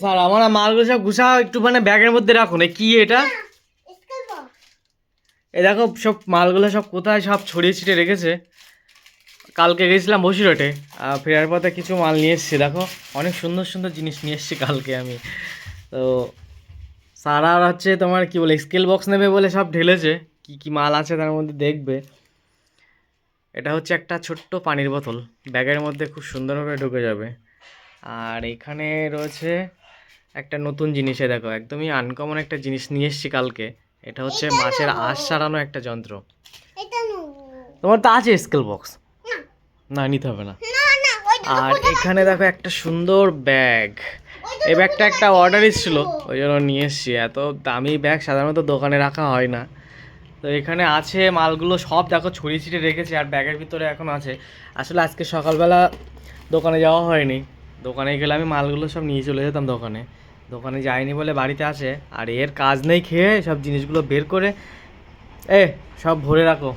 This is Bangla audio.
স্যার আমার মালগুলো সব গুছাও একটু, মানে ব্যাগের মধ্যে রাখুন। কি এটা? এই দেখো সব মালগুলো সব কোথায় সব ছড়িয়ে ছিটিয়ে রেখেছে। কালকে গেছিলাম বসিরহাটে, ফেরার পথে কিছু মাল নিয়ে এসেছি। দেখো অনেক সুন্দর সুন্দর জিনিস নিয়ে এসেছি কালকে আমি। তো সারা আর হচ্ছে তোমার কি বলে স্কেল বক্স নেবে বলে সব ঢেলেছে, কি কি মাল আছে তার মধ্যে দেখবে। এটা হচ্ছে একটা ছোট্ট পানির বোতল, ব্যাগের মধ্যে খুব সুন্দরভাবে ঢুকে যাবে। আর এখানে রয়েছে একটা নতুন জিনিসে, দেখো একদমই আনকমন একটা জিনিস নিয়ে এসেছি কালকে। এটা হচ্ছে মাছের আঁশ ছাড়ানো একটা যন্ত্র। তোমার তো আছে স্কেল বক্স? না, নিতে হবে না। আর এখানে দেখো একটা সুন্দর ব্যাগ। এই ব্যাগটা একটা অর্ডার এসেছিলো, ওই জন্য নিয়ে এসেছি। এত দামি ব্যাগ সাধারণত দোকানে রাখা হয় না। তো এখানে আছে মালগুলো সব, দেখো ছড়িয়ে ছিটিয়ে রেখেছে, আর ব্যাগের ভিতরে এখন আছে। আসলে আজকে সকালবেলা দোকানে যাওয়া হয়নি, দোকানে গেলে আমি মালগুলো সব নিয়ে চলে যেতাম দোকানে। দোকানে যাইনি বলে বাড়িতে আছে। আর এর কাজ নেই খেয়ে সব জিনিসগুলো বের করে সব ভরে রাখো।